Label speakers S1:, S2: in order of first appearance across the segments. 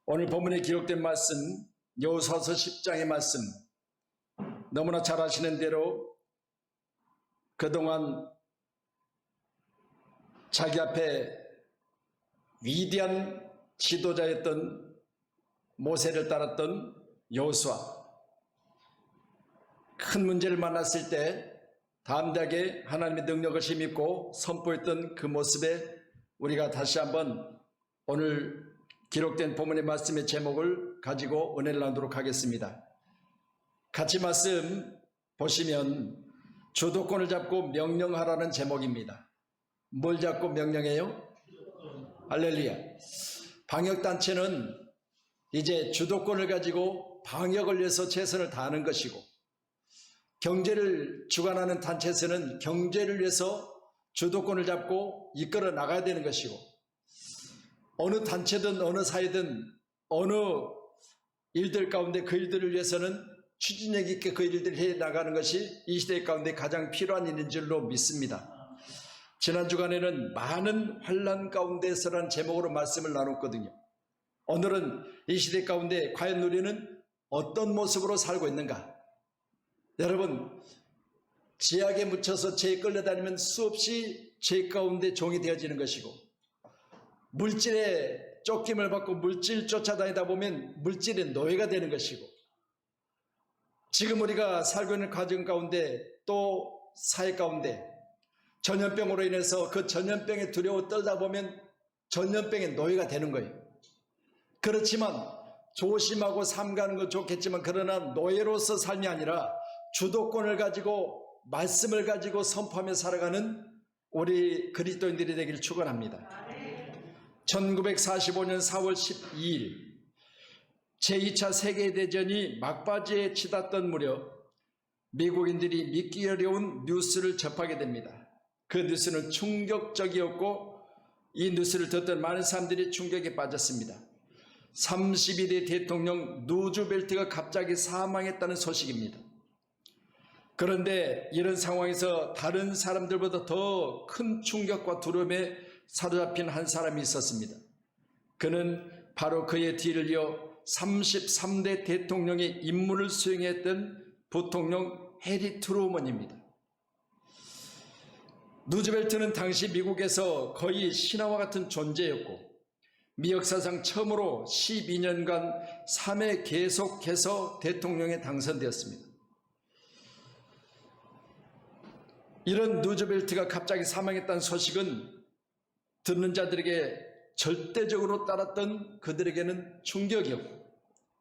S1: 오늘 본문에 기록된 말씀, 여호수아서 10장의 말씀, 너무나 잘 아시는 대로 그동안 자기 앞에 위대한 지도자였던 모세를 따랐던 여호수아, 큰 문제를 만났을 때 담대하게 하나님의 능력을 힘입고 선포했던 그 모습에 우리가 다시 한번 오늘 기록된 본문의 말씀의 제목을 가지고 은혜를 나누도록 하겠습니다. 같이 말씀 보시면 주도권을 잡고 명령하라는 제목입니다. 뭘 잡고 명령해요? 할렐루야. 방역단체는 이제 주도권을 가지고 방역을 위해서 최선을 다하는 것이고, 경제를 주관하는 단체에서는 경제를 위해서 주도권을 잡고 이끌어 나가야 되는 것이고, 어느 단체든 어느 사회든 어느 일들 가운데 그 일들을 위해서는 추진력 있게 그 일들을 해 나가는 것이 이 시대 가운데 가장 필요한 일인 줄로 믿습니다. 지난 주간에는 많은 환난 가운데서라는 제목으로 말씀을 나눴거든요. 오늘은 이 시대 가운데 과연 우리는 어떤 모습으로 살고 있는가? 여러분, 제약에 묻혀서 죄에 끌려다니면 수없이 죄 가운데 종이 되어지는 것이고, 물질에 쫓김을 받고 물질 쫓아다니다 보면 물질의 노예가 되는 것이고, 지금 우리가 살고 있는 가정 가운데 또 사회 가운데 전염병으로 인해서 그 전염병에 두려워 떨다 보면 전염병의 노예가 되는 거예요. 그렇지만 조심하고 삼가는 건 좋겠지만, 그러나 노예로서 삶이 아니라 주도권을 가지고 말씀을 가지고 선포하며 살아가는 우리 그리스도인들이 되기를 축원합니다. 1945년 4월 12일 제2차 세계대전이 막바지에 치닫던 무렵 미국인들이 믿기 어려운 뉴스를 접하게 됩니다. 그 뉴스는 충격적이었고 이 뉴스를 듣던 많은 사람들이 충격에 빠졌습니다. 32대 대통령 루즈벨트가 갑자기 사망했다는 소식입니다. 그런데 이런 상황에서 다른 사람들보다 더 큰 충격과 두려움에 사로잡힌 한 사람이 있었습니다. 그는 바로 그의 뒤를 이어 33대 대통령의 임무를 수행했던 부통령 해리 트루먼입니다. 루즈벨트는 당시 미국에서 거의 신하와 같은 존재였고, 미 역사상 처음으로 12년간 3회 계속해서 대통령에 당선되었습니다. 이런 루즈벨트가 갑자기 사망했다는 소식은 듣는 자들에게 절대적으로 따랐던 그들에게는 충격이었고,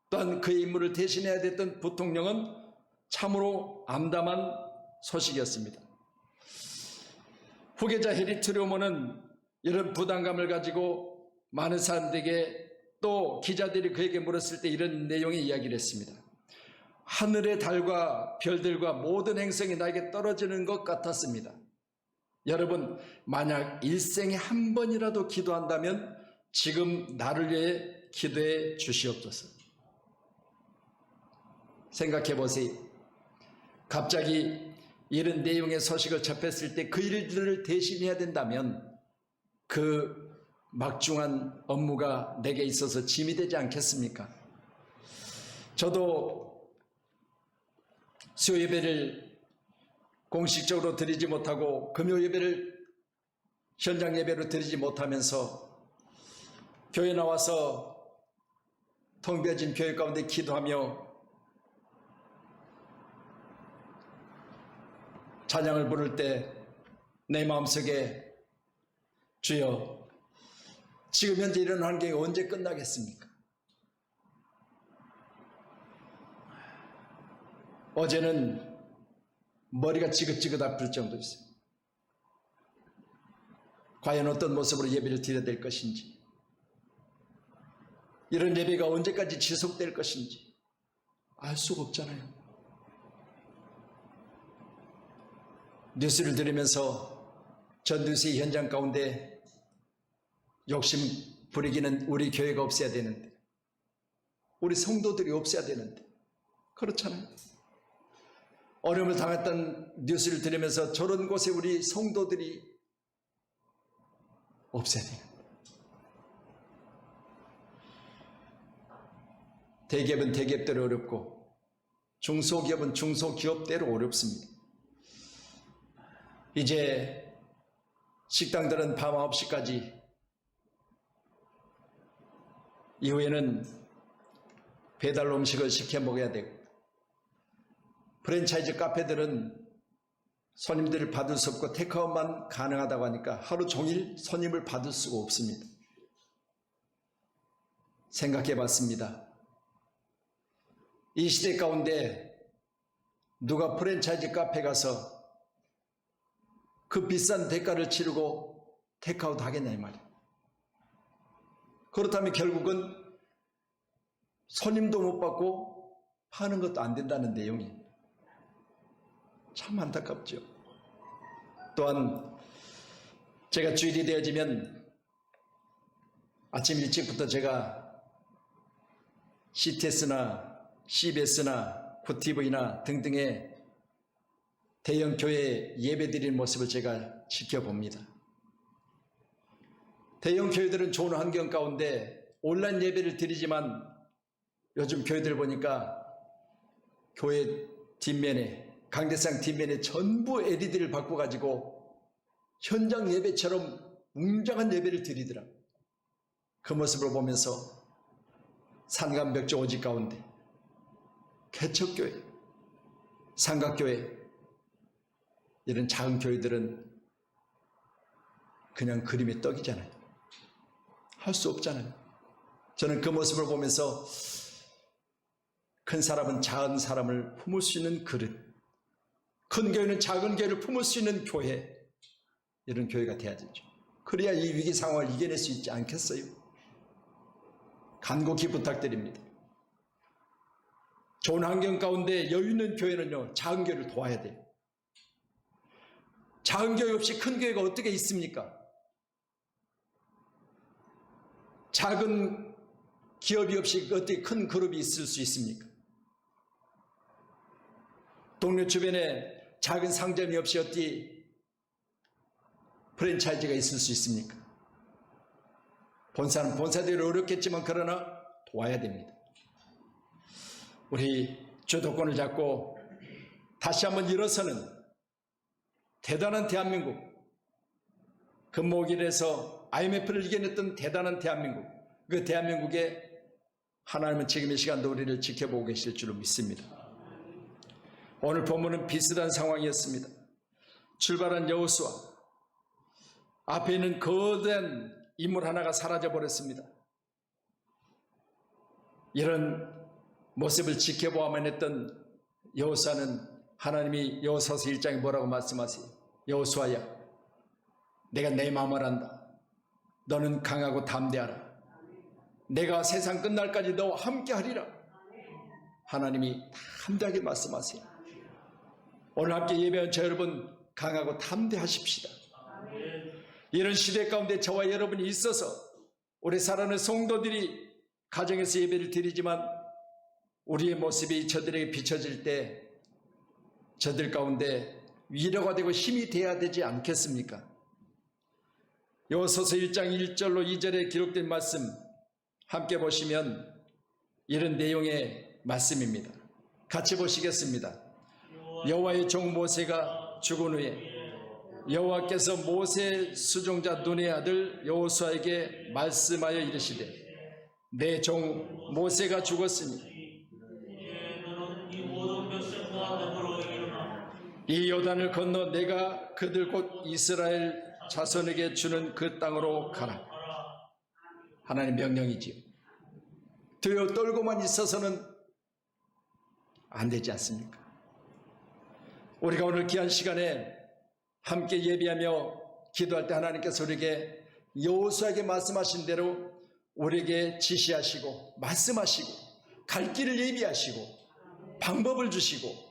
S1: 또한 그의 임무를 대신해야 됐던 부통령은 참으로 암담한 소식이었습니다. 후계자 해리 트루먼은 이런 부담감을 가지고 많은 사람들에게, 또 기자들이 그에게 물었을 때 이런 내용의 이야기를 했습니다. 하늘의 달과 별들과 모든 행성이 나에게 떨어지는 것 같았습니다. 여러분, 만약 일생에 한 번이라도 기도한다면 지금 나를 위해 기도해 주시옵소서. 생각해 보세요. 갑자기 이런 내용의 소식을 접했을 때 그 일들을 대신해야 된다면 그 막중한 업무가 내게 있어서 짐이 되지 않겠습니까? 저도 수요 예배를 공식적으로 드리지 못하고 금요 예배를 현장 예배로 드리지 못하면서 교회 나와서 텅 비어진 교회 가운데 기도하며 찬양을 부를 때 내 마음속에, 주여, 지금 현재 이런 환경이 언제 끝나겠습니까? 어제는 머리가 지긋지긋 아플 정도였어요. 과연 어떤 모습으로 예배를 드려야 될 것인지, 이런 예배가 언제까지 지속될 것인지 알 수가 없잖아요. 뉴스를 들으면서 전 뉴스의 현장 가운데 욕심 부리기는 우리 교회가 없어야 되는데, 우리 성도들이 없어야 되는데, 그렇잖아요. 어려움을 당했던 뉴스를 들으면서 저런 곳에 우리 성도들이 없어야 되는데, 대기업은 대기업대로 어렵고 중소기업은 중소기업대로 어렵습니다. 이제 식당들은 밤 9시까지, 이후에는 배달 음식을 시켜 먹어야 되고, 프랜차이즈 카페들은 손님들을 받을 수 없고 테이크아웃만 가능하다고 하니까 하루 종일 손님을 받을 수가 없습니다. 생각해 봤습니다. 이 시대 가운데 누가 프랜차이즈 카페 가서 그 비싼 대가를 치르고 테이크아웃 하겠냐 이 말이에요. 그렇다면 결국은 손님도 못 받고 파는 것도 안 된다는 내용이 참 안타깝죠. 또한 제가 주일이 되어지면 아침 일찍부터 제가 CTS나 CBS나 FTV나 등등의 대형 교회 예배 드리는 모습을 제가 지켜봅니다. 대형 교회들은 좋은 환경 가운데 온라인 예배를 드리지만 요즘 교회들 보니까 교회 뒷면에, 강대상 뒷면에 전부 LED를 바꿔가지고 현장 예배처럼 웅장한 예배를 드리더라. 그 모습을 보면서 산간벽지 오직 가운데 개척교회, 삼각교회, 이런 작은 교회들은 그냥 그림의 떡이잖아요. 할 수 없잖아요. 저는 그 모습을 보면서 큰 사람은 작은 사람을 품을 수 있는 그릇, 큰 교회는 작은 교회를 품을 수 있는 교회, 이런 교회가 돼야 되죠. 그래야 이 위기 상황을 이겨낼 수 있지 않겠어요? 간곡히 부탁드립니다. 좋은 환경 가운데 여유 있는 교회는요, 작은 교회를 도와야 돼요. 작은 교회 없이 큰 교회가 어떻게 있습니까? 작은 기업이 없이 어떻게 큰 그룹이 있을 수 있습니까? 동네 주변에 작은 상점이 없이 어떻게 프랜차이즈가 있을 수 있습니까? 본사는 본사대로 어렵겠지만 그러나 도와야 됩니다. 우리 주도권을 잡고 다시 한번 일어서는 대단한 대한민국, 금목일에서 IMF를 이겨냈던 대단한 대한민국, 그 대한민국에 하나님은 지금 이 시간도 우리를 지켜보고 계실 줄로 믿습니다. 오늘 본문은 비슷한 상황이었습니다. 출발한 여호수아, 앞에 있는 거대한 인물 하나가 사라져버렸습니다. 이런 모습을 지켜보아만 했던 여호수아는 하나님이 여호수아서 1장에 뭐라고 말씀하세요? 여호수아야, 내가 내 마음을 안다. 너는 강하고 담대하라. 내가 세상 끝날까지 너와 함께 하리라. 하나님이 담대하게 말씀하세요. 오늘 함께 예배한 저 여러분, 강하고 담대하십시다. 이런 시대 가운데 저와 여러분이 있어서 우리 사랑하는 성도들이 가정에서 예배를 드리지만 우리의 모습이 저들에게 비춰질 때 저들 가운데 위로가 되고 힘이 돼야 되지 않겠습니까? 여호수아서 1장 1절로 2절에 기록된 말씀 함께 보시면 이런 내용의 말씀입니다. 같이 보시겠습니다. 여호와의 종 모세가 죽은 후에 여호와께서 모세 수종자 눈의 아들 여호수아에게 말씀하여 이르시되 내 종 모세가 죽었으니 이 요단을 건너 내가 그들 곧 이스라엘 자손에게 주는 그 땅으로 가라. 하나님 명령이지요. 두려워 떨고만 있어서는 안 되지 않습니까? 우리가 오늘 귀한 시간에 함께 예배하며 기도할 때 하나님께서 우리에게 여호수아에게 말씀하신 대로 우리에게 지시하시고 말씀하시고 갈 길을 예비하시고 방법을 주시고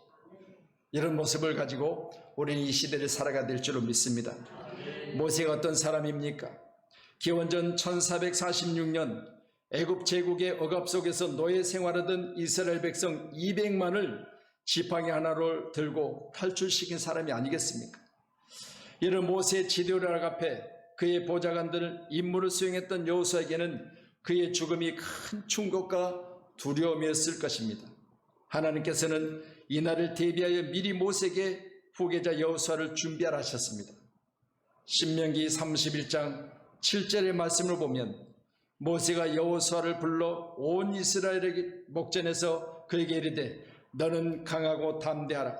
S1: 이런 모습을 가지고 우리는 이 시대를 살아가야 될 줄로 믿습니다. 모세가 어떤 사람입니까? 기원전 1446년 애굽 제국의 억압 속에서 노예 생활하던 이스라엘 백성 200만을 지팡이 하나로 들고 탈출시킨 사람이 아니겠습니까? 이런 모세의 지도력 앞에 그의 보좌관들 임무를 수행했던 여호수아에게는 그의 죽음이 큰 충격과 두려움이었을 것입니다. 하나님께서는 이날을 대비하여 미리 모세에게 후계자 여호수아를 준비하라 하셨습니다. 신명기 31장 7절의 말씀을 보면 모세가 여호수아를 불러 온 이스라엘에게 목전에서 그에게 이르되 너는 강하고 담대하라.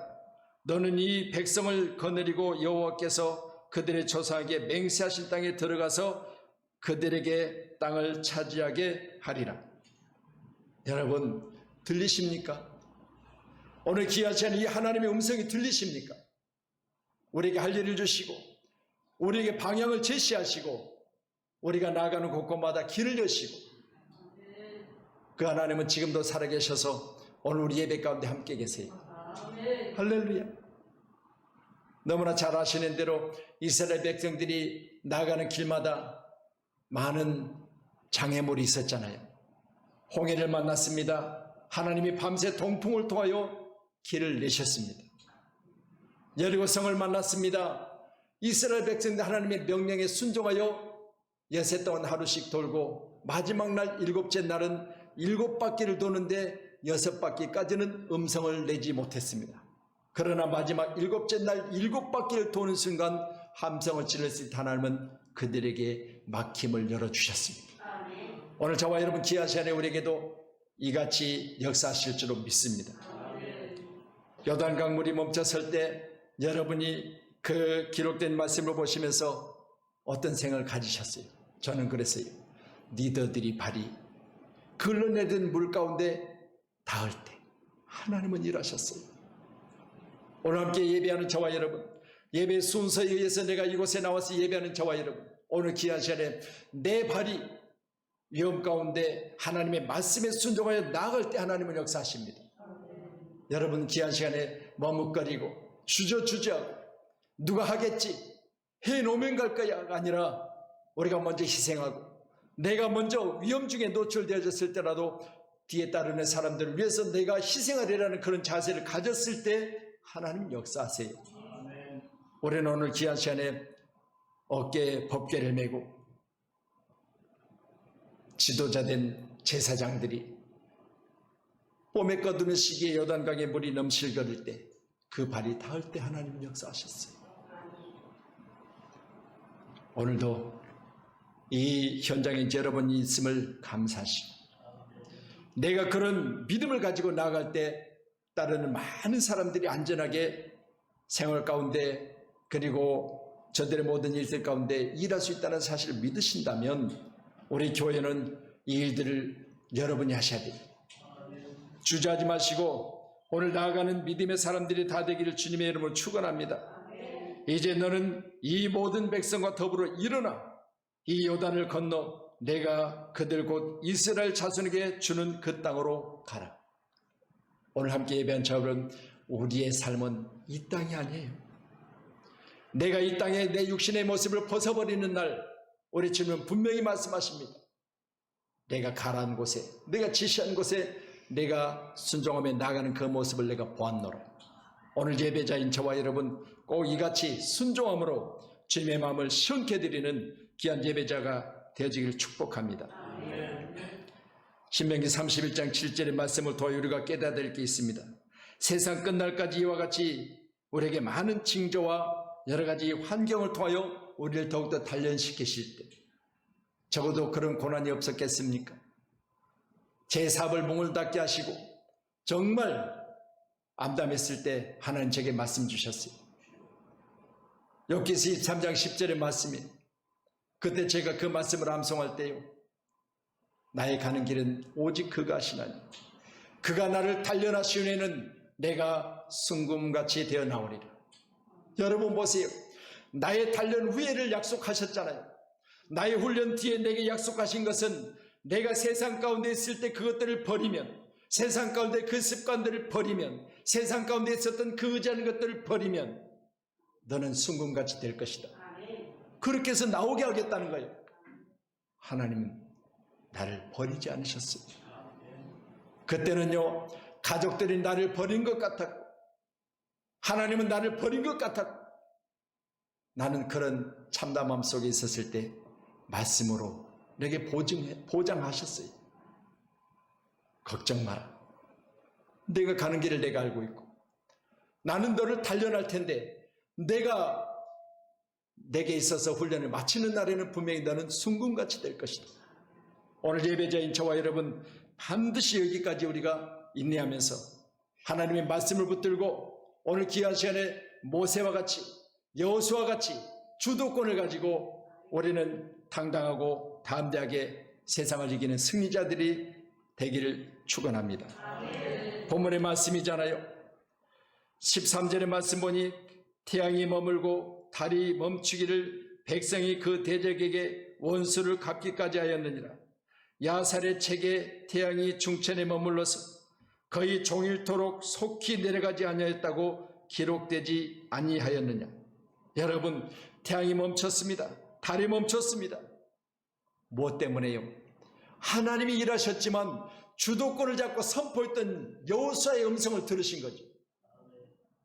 S1: 너는 이 백성을 거느리고 여호와께서 그들의 조상에게 맹세하신 땅에 들어가서 그들에게 땅을 차지하게 하리라. 여러분 들리십니까? 오늘 귀한 시간에 이 하나님의 음성이 들리십니까? 우리에게 할 일을 주시고 우리에게 방향을 제시하시고 우리가 나아가는 곳곳마다 길을 여시고 그 하나님은 지금도 살아계셔서 오늘 우리 예배 가운데 함께 계세요. 할렐루야. 너무나 잘 아시는 대로 이스라엘 백성들이 나아가는 길마다 많은 장애물이 있었잖아요. 홍해를 만났습니다. 하나님이 밤새 동풍을 통하여 길을 내셨습니다. 여리고성을 만났습니다. 이스라엘 백성들 하나님의 명령에 순종하여 여세 동안 하루씩 돌고 마지막 날 일곱째 날은 7바퀴를 도는데 6바퀴까지는 음성을 내지 못했습니다. 그러나 마지막 7째 날 7바퀴를 도는 순간 함성을 질렀을 때 하나님은 그들에게 막힘을 열어주셨습니다. 오늘 저와 여러분 귀한 시간에 우리에게도 이같이 역사하실 줄로 믿습니다. 요단강물이 멈춰설 때 여러분이 그 기록된 말씀을 보시면서 어떤 생각을 가지셨어요? 저는 그랬어요. 리더들이 발이 흘러내린 물 가운데 닿을 때 하나님은 일하셨어요. 오늘 함께 예배하는 저와 여러분, 예배 순서에 의해서 내가 이곳에 나와서 예배하는 저와 여러분, 오늘 귀한 시간에 내 발이 위험 가운데 하나님의 말씀에 순종하여 나아갈 때 하나님은 역사하십니다. 여러분 귀한 시간에 머뭇거리고 주저주저하고 누가 하겠지? 해놓으면 갈 거야가 아니라 우리가 먼저 희생하고 내가 먼저 위험 중에 노출되어졌을 때라도 뒤에 따르는 사람들을 위해서 내가 희생하리라는 그런 자세를 가졌을 때 하나님 역사하세요. 우리는 오늘 귀한 시간에 어깨에 법궤를 메고 지도자된 제사장들이 봄에 거두는 시기에 요단강에 물이 넘실거릴 때 그 발이 닿을 때 하나님 역사하셨어요. 오늘도 이 현장에 여러분이 있음을 감사하시고 내가 그런 믿음을 가지고 나아갈 때 따르는 많은 사람들이 안전하게 생활 가운데 그리고 저들의 모든 일들 가운데 일할 수 있다는 사실을 믿으신다면 우리 교회는 이 일들을 여러분이 하셔야 돼요. 주저하지 마시고 오늘 나아가는 믿음의 사람들이 다 되기를 주님의 이름으로 축원합니다. 이제 너는 이 모든 백성과 더불어 일어나 이 요단을 건너 내가 그들 곧 이스라엘 자손에게 주는 그 땅으로 가라. 오늘 함께 예배한 저는 우리의 삶은 이 땅이 아니에요. 내가 이 땅에 내 육신의 모습을 벗어버리는 날 우리 주님은 분명히 말씀하십니다. 내가 가라는 곳에 내가 지시한 곳에 내가 순종하며 나가는 그 모습을 내가 보았노라. 오늘 예배자인 저와 여러분 꼭 이같이 순종함으로 주님의 마음을 시원케 드리는 귀한 예배자가 되어지기를 축복합니다. 신명기 31장 7절의 말씀을 통해 우리가 깨달아야 될 게 있습니다. 세상 끝날까지 이와 같이 우리에게 많은 징조와 여러 가지 환경을 통하여 우리를 더욱더 단련시키실 때 적어도 그런 고난이 없었겠습니까? 제 사업을 문을 닫게 하시고 정말 암담했을 때 하나님 제게 말씀 주셨어요. 욥기서 23장 10절의 말씀이 그때 제가 그 말씀을 암송할 때요 나의 가는 길은 오직 그가 하시나니 그가 나를 단련하시는 내가 순금같이 되어 나오리라. 여러분 보세요. 나의 단련 후에를 약속하셨잖아요. 나의 훈련 뒤에 내게 약속하신 것은 내가 세상 가운데 있을 때 그것들을 버리면 세상 가운데 그 습관들을 버리면 세상 가운데 있었던 그 의지하는 것들을 버리면 너는 순금같이 될 것이다. 그렇게 해서 나오게 하겠다는 거예요. 하나님은 나를 버리지 않으셨어요. 그때는요 가족들이 나를 버린 것 같았고 하나님은 나를 버린 것 같았고 나는 그런 참담함 속에 있었을 때 말씀으로 내게 보장하셨어요. 걱정 마라. 내가 가는 길을 내가 알고 있고 나는 너를 단련할 텐데 내게 있어서 훈련을 마치는 날에는 분명히 너는 순금같이 될 것이다. 오늘 예배자인 저와 여러분 반드시 여기까지 우리가 인내하면서 하나님의 말씀을 붙들고 오늘 귀한 시간에 모세와 같이 여호수아와 같이 주도권을 가지고 우리는 당당하고 담대하게 세상을 이기는 승리자들이 되기를 축원합니다. 본문의 말씀이잖아요. 13절의 말씀 보니 태양이 머물고 달이 멈추기를 백성이 그 대적에게 원수를 갚기까지 하였느니라. 야살의 책에 태양이 중천에 머물러서 거의 종일토록 속히 내려가지 아니하였다고 기록되지 아니하였느냐. 여러분, 태양이 멈췄습니다. 달이 멈췄습니다. 무엇 때문에요? 하나님이 일하셨지만 주도권을 잡고 선포했던 여호수아의 음성을 들으신 거죠.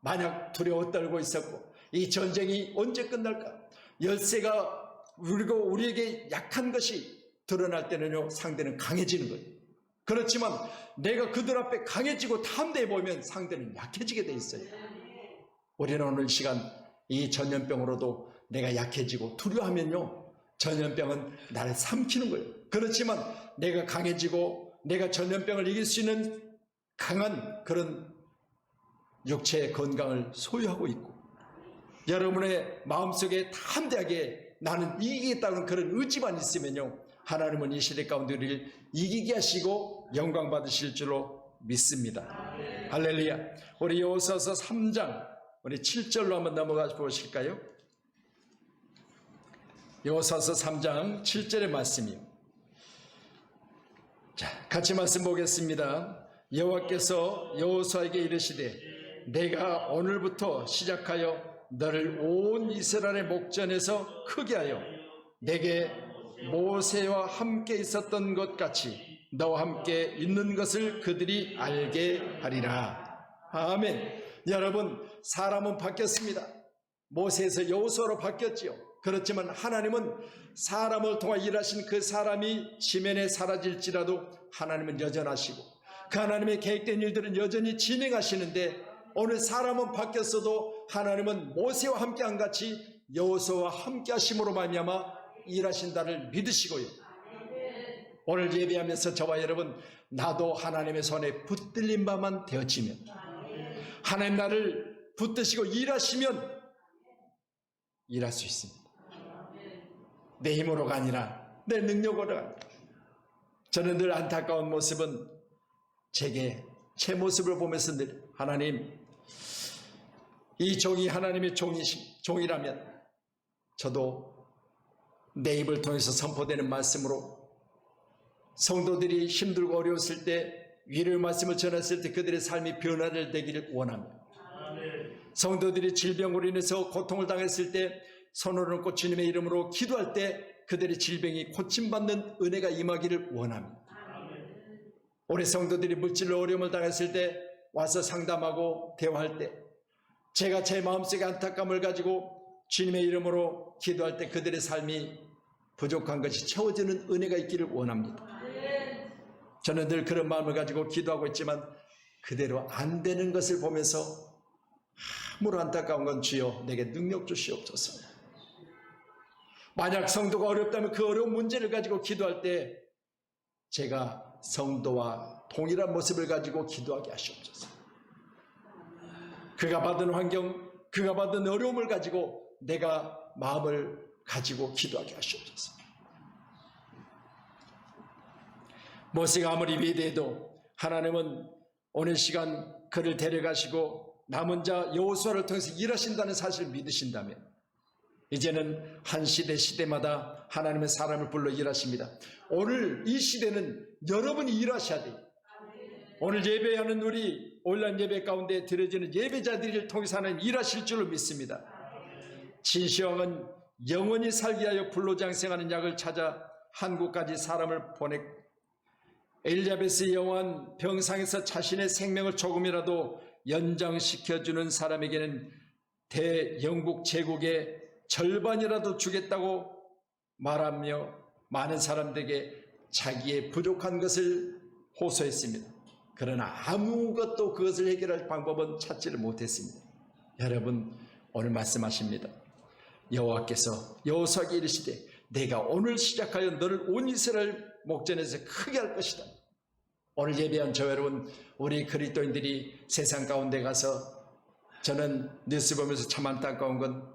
S1: 만약 두려워 떨고 있었고 이 전쟁이 언제 끝날까? 열세가 우리에게 약한 것이 드러날 때는요, 상대는 강해지는 거예요. 그렇지만 내가 그들 앞에 강해지고 담대해 보면 상대는 약해지게 돼 있어요. 우리는 오늘 시간 이 전염병으로도 내가 약해지고 두려워하면요, 전염병은 나를 삼키는 거예요. 그렇지만 내가 강해지고 내가 전염병을 이길 수 있는 강한 그런 육체의 건강을 소유하고 있고 여러분의 마음속에 담대하게 나는 이기겠다는 그런 의지만 있으면요, 하나님은 이 시대 가운데 우리를 이기게 하시고 영광 받으실 줄로 믿습니다. 할렐루야. 우리 여호수아서 3장 우리 7절로 한번 넘어가 보실까요? 여호수아서 3장 7절의 말씀이요. 자, 같이 말씀 보겠습니다. 여호와께서 여호수아에게 이르시되 내가 오늘부터 시작하여 너를 온 이스라엘의 목전에서 크게 하여 내게 모세와 함께 있었던 것 같이 너와 함께 있는 것을 그들이 알게 하리라. 아멘. 여러분, 사람은 바뀌었습니다. 모세에서 여호수아로 바뀌었지요. 그렇지만 하나님은 사람을 통해 일하신 그 사람이 지면에 사라질지라도 하나님은 여전하시고 그 하나님의 계획된 일들은 여전히 진행하시는데 오늘 사람은 바뀌었어도 하나님은 모세와 함께한 같이 여호수아와 함께 하심으로 말미암아 일하신다를 믿으시고요. 오늘 예배하면서 저와 여러분 나도 하나님의 손에 붙들린 바만 되어지면 하나님 나를 붙드시고 일하시면 일할 수 있습니다. 내 힘으로가 아니라 내 능력으로가 아니라. 저는 늘 안타까운 모습은 제게 제 모습을 보면서 늘 하나님 이 종이 하나님의 종이라면 저도 내 입을 통해서 선포되는 말씀으로 성도들이 힘들고 어려웠을 때 위로의 말씀을 전했을 때 그들의 삶이 변화를 되기를 원합니다. 성도들이 질병으로 인해서 고통을 당했을 때 손을 얹고 주님의 이름으로 기도할 때 그들의 질병이 고침받는 은혜가 임하기를 원합니다. 우리 성도들이 물질로 어려움을 당했을 때 와서 상담하고 대화할 때 제가 제 마음속에 안타까움을 가지고 주님의 이름으로 기도할 때 그들의 삶이 부족한 것이 채워지는 은혜가 있기를 원합니다. 저는 늘 그런 마음을 가지고 기도하고 있지만 그대로 안 되는 것을 보면서 아무로 안타까운 건 주여 내게 능력 주시옵소서. 만약 성도가 어렵다면 그 어려운 문제를 가지고 기도할 때 제가 성도와 동일한 모습을 가지고 기도하게 하시옵소서. 그가 받은 환경, 그가 받은 어려움을 가지고 내가 마음을 가지고 기도하게 하시옵소서. 모세가 아무리 위대해도 하나님은 오늘 시간 그를 데려가시고 남은 자 여호수아를 통해서 일하신다는 사실을 믿으신다면 이제는 한 시대마다 하나님의 사람을 불러 일하십니다. 오늘 이 시대는 여러분이 일하셔야 돼요. 오늘 예배하는 우리 온라인 예배 가운데 드려지는 예배자들을 통해서 하나님 일하실 줄로 믿습니다. 진시황은 영원히 살게 하여 불로장생하는 약을 찾아 한국까지 사람을 보내 엘리자베스의 영원 병상에서 자신의 생명을 조금이라도 연장시켜주는 사람에게는 대영국 제국의 절반이라도 주겠다고 말하며 많은 사람들에게 자기의 부족한 것을 호소했습니다. 그러나 아무것도 그것을 해결할 방법은 찾지를 못했습니다. 여러분, 오늘 말씀하십니다. 여호와께서 여호수아에게 이르시되 내가 오늘 시작하여 너를 온 이스라엘 목전에서 크게 할 것이다. 오늘 예배한 저 여러분, 우리 그리스도인들이 세상 가운데 가서, 저는 뉴스 보면서 참 안타까운 건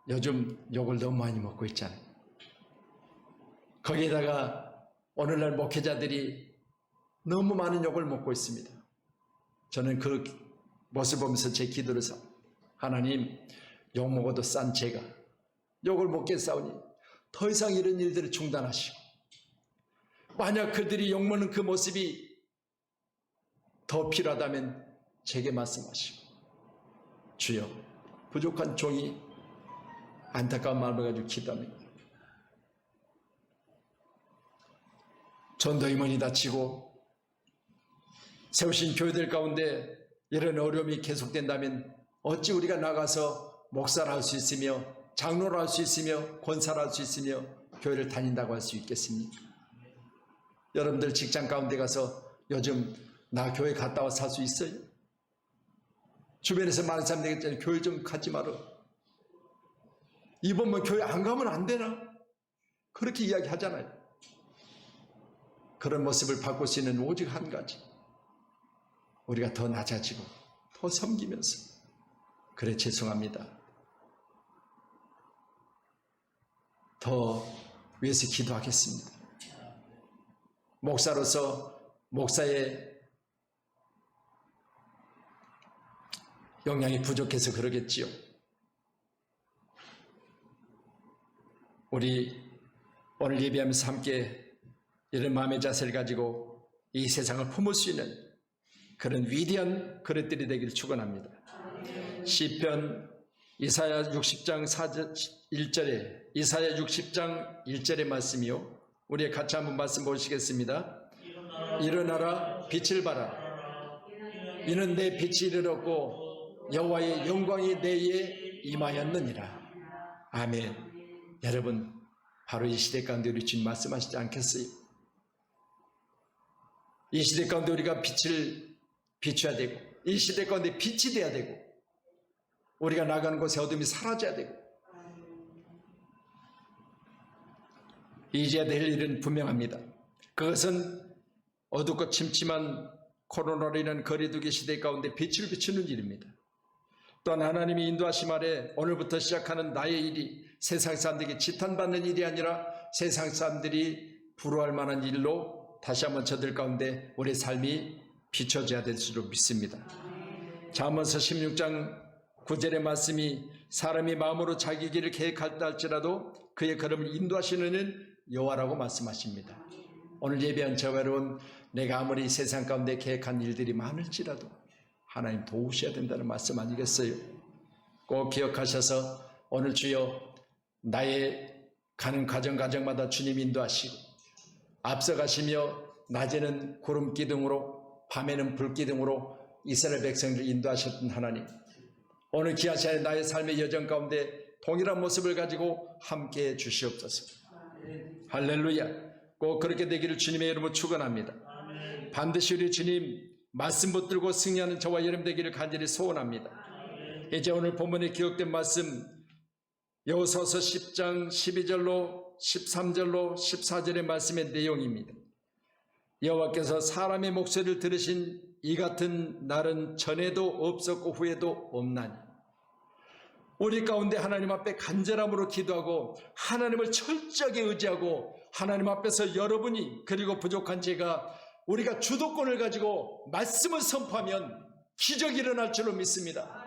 S1: 요즘 욕을 너무 많이 먹고 있잖아요. 거기에다가 오늘날 목회자들이 너무 많은 욕을 먹고 있습니다. 저는 그 모습 보면서 제 기도를 하나님, 욕 먹어도 싼 제가 욕을 먹겠사오니 더 이상 이런 일들을 중단하시고, 만약 그들이 욕먹는 그 모습이 더 필요하다면 제게 말씀하시고, 주여, 부족한 종이 안타까운 마음을 가지고 기도합니다. 전도 임원이 다치고 세우신 교회들 가운데 이런 어려움이 계속된다면 어찌 우리가 나가서 목사를 할 수 있으며 장로를 할 수 있으며 권사를 할 수 있으며 교회를 다닌다고 할 수 있겠습니까? 여러분들 직장 가운데 가서 요즘 나 교회 갔다 와서 살 수 있어요? 주변에서 많은 사람들이 있잖아요. 교회 좀 가지 마라. 이번 뭐 교회 안 가면 안 되나? 그렇게 이야기하잖아요. 그런 모습을 바꿀 수 있는 오직 한 가지, 우리가 더 낮아지고 더 섬기면서, 그래 죄송합니다, 더 위해서 기도하겠습니다. 목사로서 목사의 역량이 부족해서 그러겠지요. 우리 오늘 예배하면서 함께 이런 마음의 자세를 가지고 이 세상을 품을 수 있는 그런 위대한 그릇들이 되기를 축원합니다. 시편 이사야 60장 1절에 이사야 60장 1절의 말씀이요, 우리 같이 한번 말씀 보시겠습니다. 일어나라 빛을 발하라. 이는 내 빛이 이르렀고 여호와의 영광이 내에 임하였느니라. 아멘. 여러분, 바로 이 시대 가운데 우리 주님 말씀하시지 않겠어요? 이 시대 가운데 우리가 빛을 비춰야 되고, 이 시대 가운데 빛이 돼야 되고, 우리가 나가는 곳에 어둠이 사라져야 되고, 이제야 될 일은 분명합니다. 그것은 어둡고 침침한 코로나로 인한 거리두기 시대 가운데 빛을 비추는 일입니다. 또한 하나님이 인도하심 아래 오늘부터 시작하는 나의 일이 세상 사람들에게 지탄받는 일이 아니라 세상 사람들이 부러워할 만한 일로 다시 한번 저들 가운데 우리의 삶이 비춰져야 될 줄로 믿습니다. 잠언서 16장 9절의 말씀이 사람이 마음으로 자기 길을 계획할다 할지라도 그의 걸음을 인도하시는 여호와라고 말씀하십니다. 오늘 예배한 저와 여러분, 내가 아무리 세상 가운데 계획한 일들이 많을지라도 하나님 도우셔야 된다는 말씀 아니겠어요? 꼭 기억하셔서 오늘 주여, 나의 가는 가정마다 주님 인도하시고 앞서가시며 낮에는 구름 기둥으로 밤에는 불 기둥으로 이스라엘 백성들을 인도하셨던 하나님, 오늘 귀한 시간에 나의 삶의 여정 가운데 동일한 모습을 가지고 함께해 주시옵소서. 할렐루야. 꼭 그렇게 되기를 주님의 이름으로 축원합니다. 반드시 우리 주님 말씀 붙들고 승리하는 저와 여러분 되기를 간절히 소원합니다. 이제 오늘 본문에 기록된 말씀 여호수아서 10장 12절로 13절로 14절의 말씀의 내용입니다. 여호와께서 사람의 목소리를 들으신 이 같은 날은 전에도 없었고 후에도 없나니, 우리 가운데 하나님 앞에 간절함으로 기도하고 하나님을 철저하게 의지하고 하나님 앞에서 여러분이 그리고 부족한 제가 우리가 주도권을 가지고 말씀을 선포하면 기적이 일어날 줄로 믿습니다.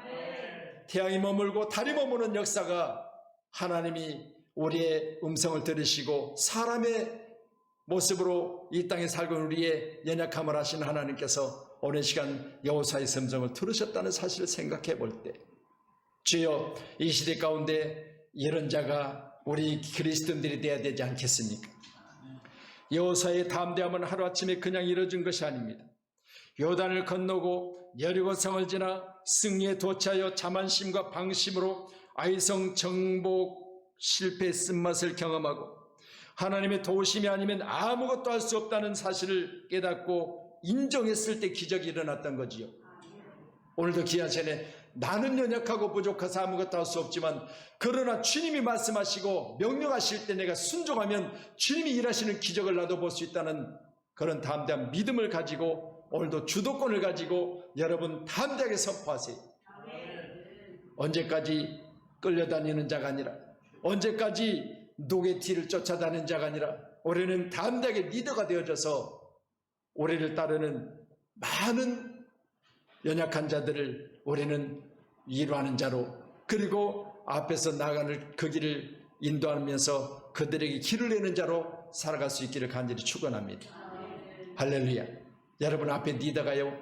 S1: 태양이 머물고 달이 머무는 역사가 하나님이 우리의 음성을 들으시고 사람의 모습으로 이 땅에 살고 있는 우리의 연약함을 아시는 하나님께서 오랜 시간 여호수아의 음성을 들으셨다는 사실을 생각해 볼 때, 주여, 이 시대 가운데 이런 자가 우리 그리스도인들이 되어야 되지 않겠습니까? 여호수아의 담대함은 하루아침에 그냥 이루어진 것이 아닙니다. 요단을 건너고 여리고성을 지나 승리에 도취하여 자만심과 방심으로 아이성 정복 실패의 쓴맛을 경험하고 하나님의 도우심이 아니면 아무것도 할 수 없다는 사실을 깨닫고 인정했을 때 기적이 일어났던 거지요. 오늘도 기아전에 나는 연약하고 부족해서 아무것도 할 수 없지만 그러나 주님이 말씀하시고 명령하실 때 내가 순종하면 주님이 일하시는 기적을 나도 볼 수 있다는 그런 담대한 믿음을 가지고 오늘도 주도권을 가지고 여러분 담대하게 선포하세요. 언제까지 끌려다니는 자가 아니라, 언제까지 녹의 뒤를 쫓아다니는 자가 아니라 올해는 담대하게 리더가 되어져서 올해를 따르는 많은 연약한 자들을 올해는 위로하는 자로, 그리고 앞에서 나가는 그 길을 인도하면서 그들에게 길을 내는 자로 살아갈 수 있기를 간절히 축원합니다. 할렐루야. 여러분 앞에 리더가요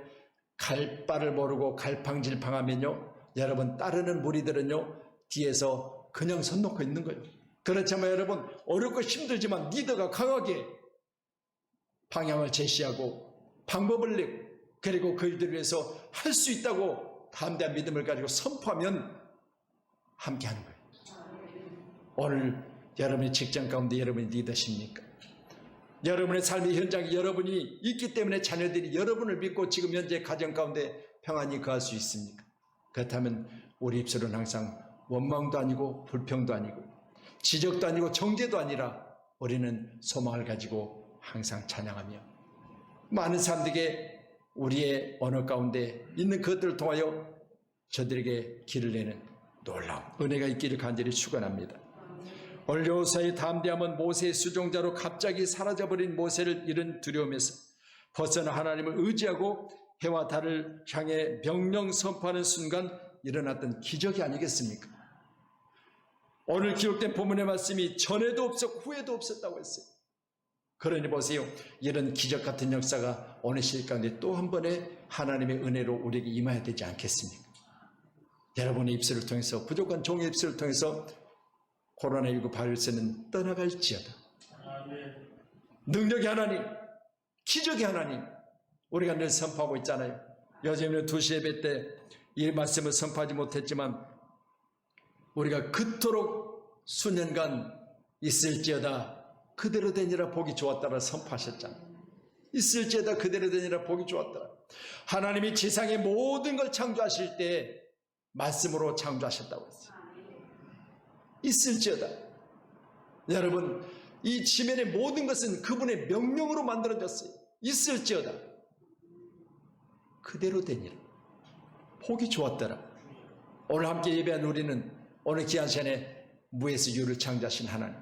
S1: 갈 바를 모르고 갈팡질팡하면요 여러분 따르는 무리들은요 뒤에서 그냥 손 놓고 있는 거예요. 그렇지만 여러분 어렵고 힘들지만 리더가 강하게 방향을 제시하고 방법을 내고 그리고 그 일들을 위해서 할 수 있다고 담대한 믿음을 가지고 선포하면 함께하는 거예요. 오늘 여러분의 직장 가운데 여러분이 리더십니까? 여러분의 삶의 현장에 여러분이 있기 때문에 자녀들이 여러분을 믿고 지금 현재 가정 가운데 평안히 거할 수 있습니까? 그렇다면 우리 입술은 항상 원망도 아니고 불평도 아니고 지적도 아니고 정죄도 아니라 우리는 소망을 가지고 항상 찬양하며 많은 사람들에게 우리의 언어 가운데 있는 것들을 통하여 저들에게 길을 내는 놀라운 은혜가 있기를 간절히 축원합니다. 오늘 여호수아의 담대함은 모세의 수종자로 갑자기 사라져버린 모세를 잃은 두려움에서 벗어나 하나님을 의지하고 해와 달을 향해 명령 선포하는 순간 일어났던 기적이 아니겠습니까? 오늘 기록된 본문의 말씀이 전에도 없었고 후에도 없었다고 했어요. 그러니 보세요. 이런 기적 같은 역사가 오늘 시일 가운데 또 한 번의 하나님의 은혜로 우리에게 임해야 되지 않겠습니까? 여러분의 입술을 통해서 부족한 종의 입술을 통해서 코로나19 바이러스는 떠나갈지어다. 능력의 하나님, 기적의 하나님 우리가 늘 선포하고 있잖아요. 요즘에는 2시 예배 때 이 말씀을 선포하지 못했지만 우리가 그토록 수년간 있을지어다 그대로 되니라 복이 좋았다라 선포하셨잖아요. 있을지어다 그대로 되니라 복이 좋았더라. 하나님이 지상의 모든 걸 창조하실 때 말씀으로 창조하셨다고 했어요. 있을지어다. 여러분 이 지면의 모든 것은 그분의 명령으로 만들어졌어요. 있을지어다 그대로 되니라 복이 좋았더라. 오늘 함께 예배한 우리는 오늘 귀한 시간에 무에서 유를 창조하신 하나님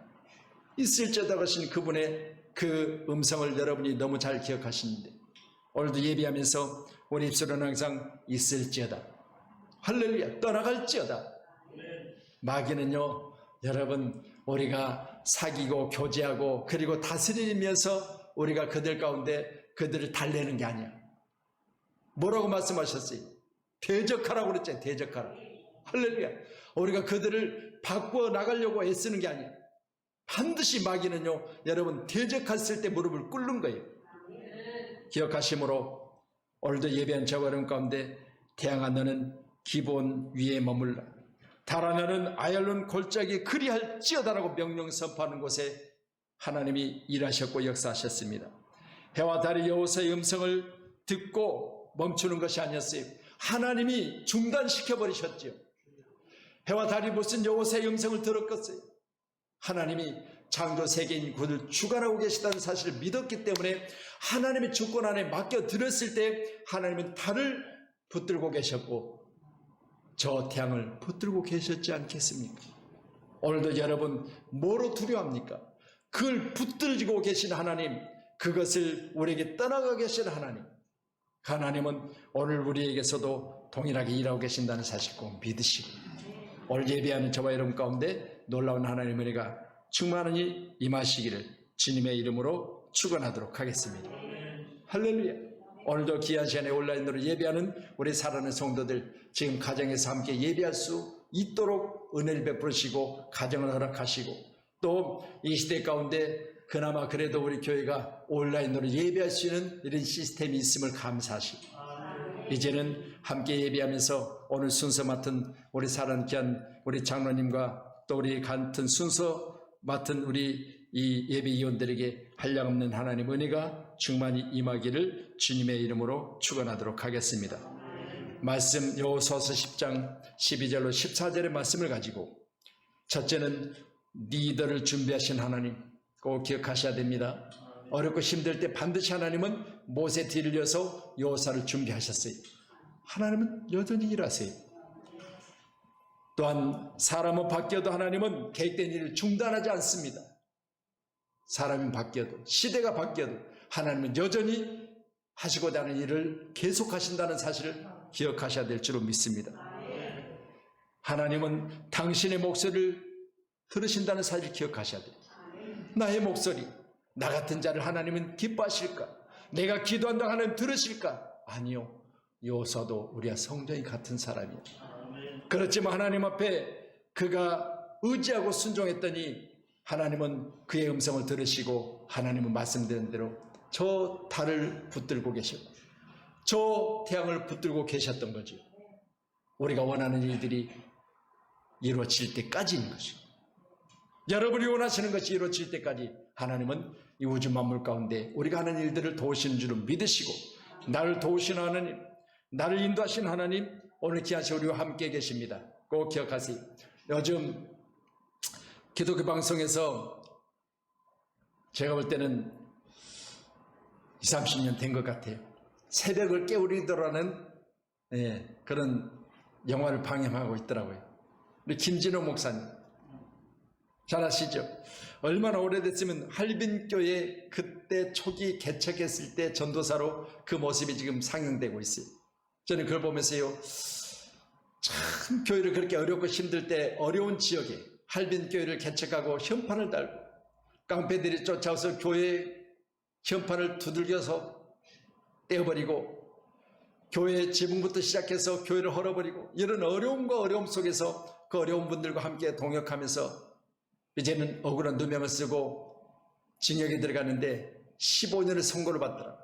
S1: 있을지어다 하신 그분의 그 음성을 여러분이 너무 잘 기억하시는데 오늘도 예배하면서 우리 입술은 항상 있을지어다 할렐루야 떠나갈지어다. 마귀는요 여러분 우리가 사귀고 교제하고 그리고 다스리면서 우리가 그들 가운데 그들을 달래는 게 아니야. 뭐라고 말씀하셨어요? 대적하라고 그랬잖아요. 대적하라. 할렐루야. 우리가 그들을 바꾸어 나가려고 애쓰는 게 아니야. 반드시 마귀는요 여러분 대적했을 때 무릎을 꿇는 거예요. 기억하심으로 오늘도 예배한 저와 여러분 가운데 태양아 너는 기본 위에 머물라 달아 너는 아얄론 골짜기에 그리할지어다라고 명령 선포하는 곳에 하나님이 일하셨고 역사하셨습니다. 해와 달이 여호수아의 음성을 듣고 멈추는 것이 아니었어요. 하나님이 중단시켜버리셨죠. 해와 달이 무슨 여호수아의 음성을 들었겠어요. 하나님이 창조 세계인 그를 주관하고 계시다는 사실을 믿었기 때문에 하나님의 주권 안에 맡겨드렸을 때 하나님은 달을 붙들고 계셨고 저 태양을 붙들고 계셨지 않겠습니까? 오늘도 여러분 뭐로 두려워합니까? 그걸 붙들고 계신 하나님, 그것을 우리에게 떠나가 계신 하나님, 하나님은 오늘 우리에게서도 동일하게 일하고 계신다는 사실 꼭 믿으시고 오늘 예배하는 저와 여러분 가운데 놀라운 하나님의 은혜가 충만히 임하시기를 주님의 이름으로 축원하도록 하겠습니다. 할렐루야. 오늘도 귀한 시간에 온라인으로 예배하는 우리 사랑하는 성도들 지금 가정에서 함께 예배할 수 있도록 은혜를 베푸시고 가정을 허락하시고 또 이 시대 가운데 그나마 그래도 우리 교회가 온라인으로 예배할 수 있는 이런 시스템이 있음을 감사하시고 이제는 함께 예배하면서 오늘 순서 맡은 우리 사랑하는 귀한 우리 장로님과 또 우리 같은 순서 맡은 우리 이 예배위원들에게 한량없는 하나님 은혜가 충만히 임하기를 주님의 이름으로 축원하도록 하겠습니다. 말씀 여호수아서 10장 12절로 14절의 말씀을 가지고 첫째는 리더를 준비하신 하나님 꼭 기억하셔야 됩니다. 어렵고 힘들 때 반드시 하나님은 모세 뒤를 이어서 여호수아를 준비하셨어요. 하나님은 여전히 일하세요. 또한 사람은 바뀌어도 하나님은 계획된 일을 중단하지 않습니다. 사람이 바뀌어도 시대가 바뀌어도 하나님은 여전히 하시고자 하는 일을 계속하신다는 사실을 기억하셔야 될 줄로 믿습니다. 하나님은 당신의 목소리를 들으신다는 사실을 기억하셔야 돼요. 나의 목소리, 나 같은 자를 하나님은 기뻐하실까? 내가 기도한다고 하나님 들으실까? 아니요. 여호수아도 우리와 성전이 같은 사람이에요. 그렇지만 하나님 앞에 그가 의지하고 순종했더니 하나님은 그의 음성을 들으시고 하나님은 말씀드린 대로 저 달을 붙들고 계셨고 저 태양을 붙들고 계셨던 거죠. 우리가 원하는 일들이 이루어질 때까지인 것이죠. 여러분이 원하시는 것이 이루어질 때까지 하나님은 이 우주 만물 가운데 우리가 하는 일들을 도우시는 줄을 믿으시고 나를 도우시는 하나님, 나를 인도하시는 하나님 오늘 귀하신 우리와 함께 계십니다. 꼭 기억하세요. 요즘 기독교 방송에서 제가 볼 때는 20, 30년 된 것 같아요. 새벽을 깨우리더라는 그런 영화를 방영하고 있더라고요. 우리 김진호 목사님 잘 아시죠? 얼마나 오래됐으면 할빈교회 그때 초기 개척했을 때 전도사로 그 모습이 지금 상영되고 있어요. 저는 그걸 보면서요, 참 교회를 그렇게 어렵고 힘들 때 어려운 지역에 할빈교회를 개척하고 현판을 달고 깡패들이 쫓아와서 교회 현판을 두들겨서 떼어버리고 교회 지붕부터 시작해서 교회를 헐어버리고 이런 어려움과 어려움 속에서 그 어려운 분들과 함께 동역하면서 이제는 억울한 누명을 쓰고 징역에 들어가는데 15년을 선고를 받더라.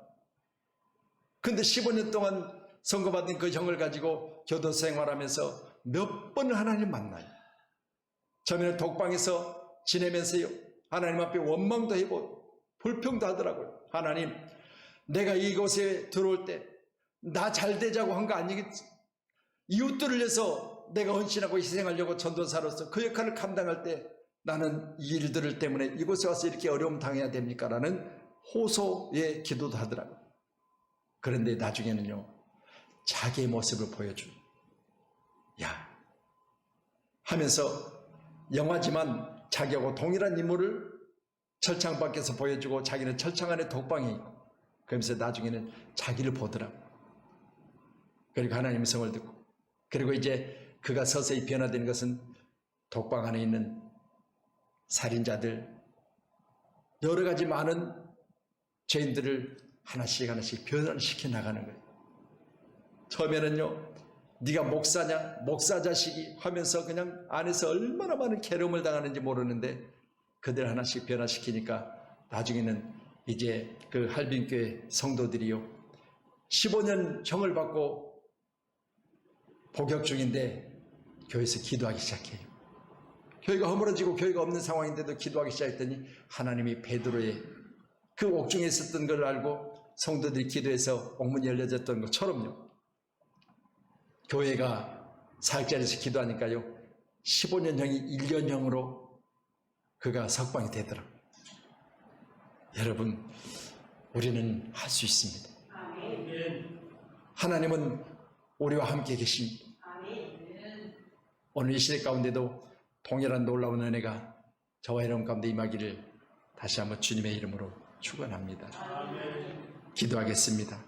S1: 근데 15년 동안 선고받은 그 형을 가지고 교도 생활하면서 몇 번을 하나님 만나요. 처음에는 독방에서 지내면서요, 하나님 앞에 원망도 해보고 불평도 하더라고요. 하나님, 내가 이곳에 들어올 때 나 잘 되자고 한 거 아니겠지? 이웃들을 위해서 내가 헌신하고 희생하려고 전도사로서 그 역할을 감당할 때 나는 이 일들을 때문에 이곳에 와서 이렇게 어려움 당해야 됩니까? 라는 호소의 기도도 하더라고요. 그런데 나중에는요, 자기의 모습을 보여줘. 야, 하면서 영화지만 자기하고 동일한 인물을 철창 밖에서 보여주고 자기는 철창 안에 독방에 있고 그러면서 나중에는 자기를 보더라고요. 그리고 하나님의 성을 듣고 그리고 이제 그가 서서히 변화되는 것은 독방 안에 있는 살인자들 여러 가지 많은 죄인들을 하나씩 하나씩 변화시켜 나가는 거예요. 처음에는요, 네가 목사냐 목사 자식이 하면서 그냥 안에서 얼마나 많은 괴로움을 당하는지 모르는데 그들 하나씩 변화시키니까 나중에는 이제 그 할빈교회 성도들이요 15년 형을 받고 복역 중인데 교회에서 기도하기 시작해요. 교회가 허물어지고 교회가 없는 상황인데도 기도하기 시작했더니 하나님이 베드로의 그 옥중에 있었던 걸 알고 성도들이 기도해서 옥문이 열려졌던 것처럼요. 교회가 사역자리에서 기도하니까요. 15년형이 1년형으로 그가 석방이 되더라고요. 여러분, 우리는 할 수 있습니다. 하나님은 우리와 함께 계십니다. 오늘 이 시대 가운데도 동일한 놀라운 은혜가 저와 여러분 가운데 임하기를 다시 한번 주님의 이름으로 축원합니다. 기도하겠습니다.